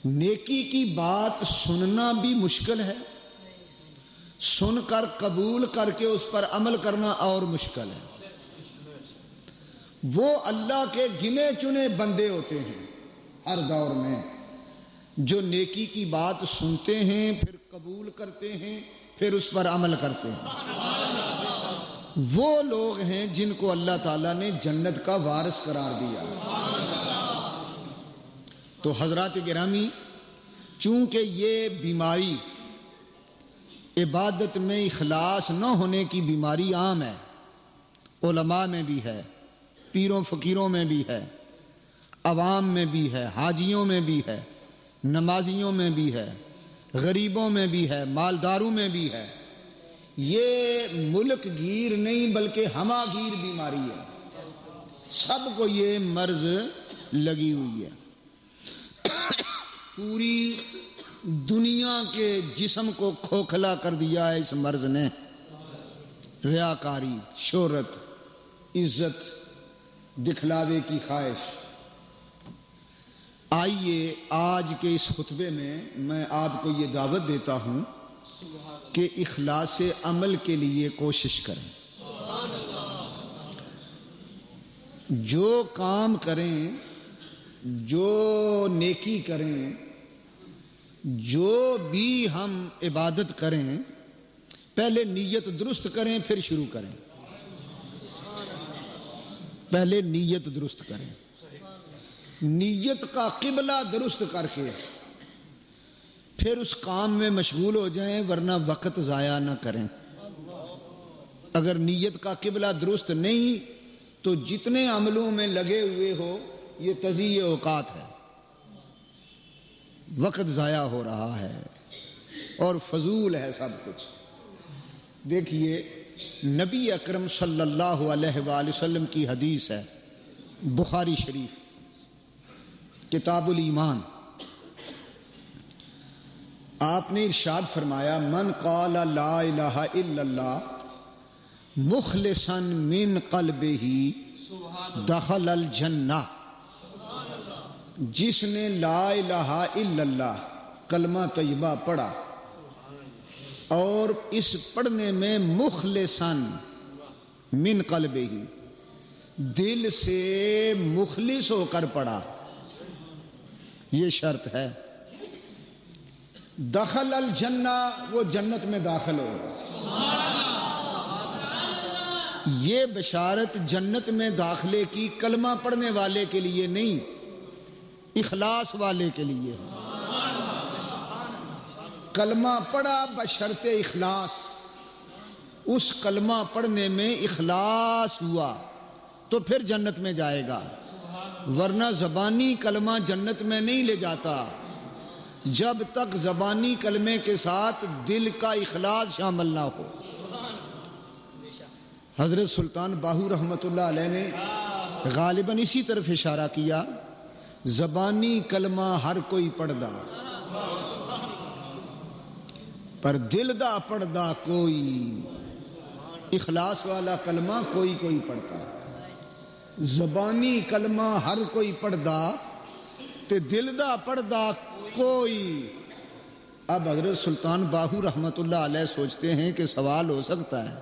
نیکی کی بات سننا بھی مشکل ہے، سن کر قبول کر کے اس پر عمل کرنا اور مشکل ہے۔ وہ اللہ کے گنے چنے بندے ہوتے ہیں ہر دور میں جو نیکی کی بات سنتے ہیں، پھر قبول کرتے ہیں، پھر اس پر عمل کرتے ہیں۔ وہ لوگ ہیں جن کو اللہ تعالیٰ نے جنت کا وارث قرار دیا۔ تو حضرات گرامی، چونکہ یہ بیماری عبادت میں اخلاص نہ ہونے کی بیماری عام ہے، علماء میں بھی ہے، پیروں فقیروں میں بھی ہے، عوام میں بھی ہے، حاجیوں میں بھی ہے، نمازیوں میں بھی ہے، غریبوں میں بھی ہے، مالداروں میں بھی ہے۔ یہ ملک گیر نہیں بلکہ ہما گیر بیماری ہے، سب کو یہ مرض لگی ہوئی ہے۔ پوری دنیا کے جسم کو کھوکھلا کر دیا ہے اس مرض نے۔ ریاکاری، شہرت، عزت، دکھلاوے کی خواہش۔ آئیے آج کے اس خطبے میں آپ کو یہ دعوت دیتا ہوں کہ اخلاص عمل کے لیے کوشش کریں۔ جو کام کریں، جو نیکی کریں، جو بھی ہم عبادت کریں، پہلے نیت درست کریں پھر شروع کریں۔ پہلے نیت درست کریں، نیت کا قبلہ درست کر کے پھر اس کام میں مشغول ہو جائیں، ورنہ وقت ضائع نہ کریں۔ اگر نیت کا قبلہ درست نہیں تو جتنے عملوں میں لگے ہوئے ہو یہ تضییع اوقات ہے، وقت ضائع ہو رہا ہے اور فضول ہے سب کچھ۔ دیکھیے نبی اکرم صلی اللہ علیہ وآلہ وسلم کی حدیث ہے، بخاری شریف کتاب الایمان۔ آپ نے ارشاد فرمایا، من قال لا الہ الا اللہ مخلصا من قلبہ دخل الجنہ۔ جس نے لا الہ الا اللہ کلمہ طیبہ پڑھا اور اس پڑھنے میں مخلصاً من قلبہ دل سے مخلص ہو کر پڑھا، یہ شرط ہے، دخل الجنہ، وہ جنت میں داخل ہوگا۔ یہ بشارت جنت میں داخلے کی کلمہ پڑھنے والے کے لیے نہیں، اخلاص والے کے لیے۔ کلمہ پڑھا بشرط اخلاص، اس کلمہ پڑھنے میں اخلاص ہوا تو پھر جنت میں جائے گا، ورنہ زبانی کلمہ جنت میں نہیں لے جاتا جب تک زبانی کلمے کے ساتھ دل کا اخلاص شامل نہ ہو۔ حضرت سلطان باہو رحمۃ اللہ علیہ نے غالباً اسی طرف اشارہ کیا، زبانی کلمہ ہر کوئی پڑھدا پر دل دا پڑھدا کوئی، اخلاص والا کلمہ کوئی کوئی پڑھتا، زبانی کلمہ ہر کوئی پڑھدا تے دل دا پڑھدا کوئی۔ اب حضرت سلطان باہو رحمۃ اللہ علیہ سوچتے ہیں کہ سوال ہو سکتا ہے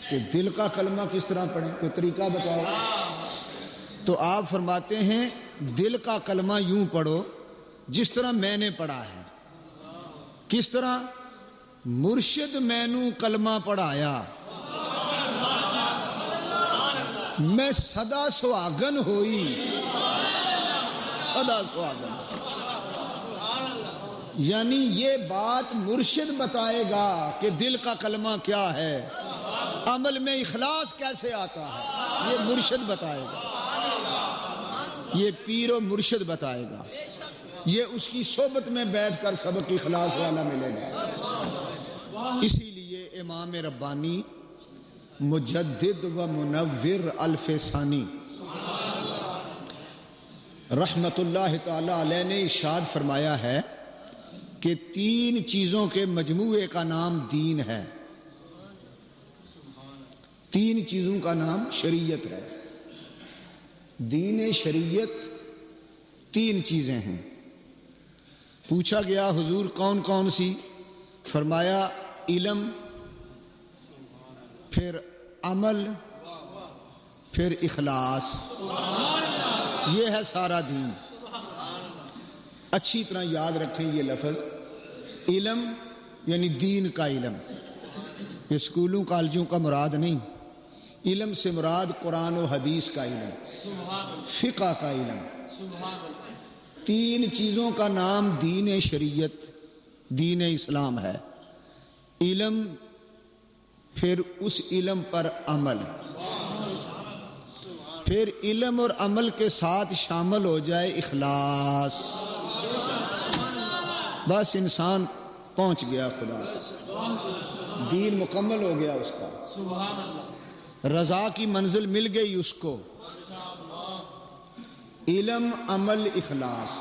کہ دل کا کلمہ کس طرح پڑھیں، کوئی طریقہ بتاؤ۔ تو آپ فرماتے ہیں دل کا کلمہ یوں پڑھو جس طرح میں نے پڑھا ہے۔ کس طرح؟ مرشد مینو کلمہ پڑھایا، میں سدا سہاگن ہوئی، سدا سہاگن۔ یعنی یہ بات مرشد بتائے گا کہ دل کا کلمہ کیا ہے، عمل میں اخلاص کیسے آتا ہے، یہ مرشد بتائے گا، یہ پیر و مرشد بتائے گا، یہ اس کی صحبت میں بیٹھ کر سبق اخلاص والا ملے گا۔ اسی لیے امام ربانی مجدد و منور الف ثانی رحمت اللہ تعالی علیہ نے ارشاد فرمایا ہے کہ 3 چیزوں کے مجموعے کا نام دین ہے، 3 چیزوں کا نام شریعت ہے۔ دین شریعت 3 چیزیں ہیں، پوچھا گیا حضور کون کون سی؟ فرمایا علم، پھر عمل، پھر اخلاص، یہ ہے سارا دین۔ اچھی طرح یاد رکھیں یہ لفظ، علم یعنی دین کا علم، یہ اسکولوں کالجوں کا مراد نہیں۔ علم سے مراد قرآن و حدیث کا علم، فقہ کا علم۔ تین چیزوں کا نام دین شریعت، دین اسلام ہے۔ علم، پھر اس علم پر عمل، پھر علم اور عمل کے ساتھ شامل ہو جائے اخلاص، بس انسان پہنچ گیا خدا تک، دین مکمل ہو گیا اس کا، رضا کی منزل مل گئی اس کو۔ علم، عمل، اخلاص۔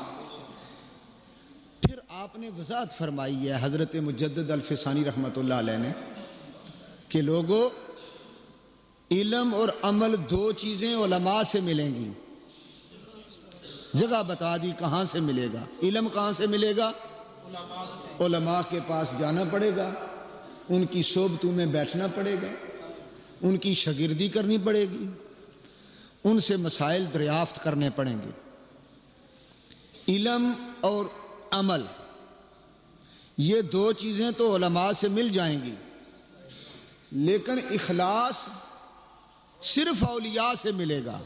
پھر آپ نے وضاحت فرمائی ہے حضرت مجدد الفسانی رحمۃ اللہ علیہ نے کہ لوگوں، علم اور عمل دو چیزیں علماء سے ملیں گی۔ جگہ بتا دی کہاں سے ملے گا۔ علم کہاں سے ملے گا؟ علماء کے پاس جانا پڑے گا، ان کی صحبتوں میں بیٹھنا پڑے گا، ان کی شاگردی کرنی پڑے گی، ان سے مسائل دریافت کرنے پڑیں گے۔ علم اور عمل، یہ دو چیزیں تو علماء سے مل جائیں گی، لیکن اخلاص صرف اولیاء سے ملے گا۔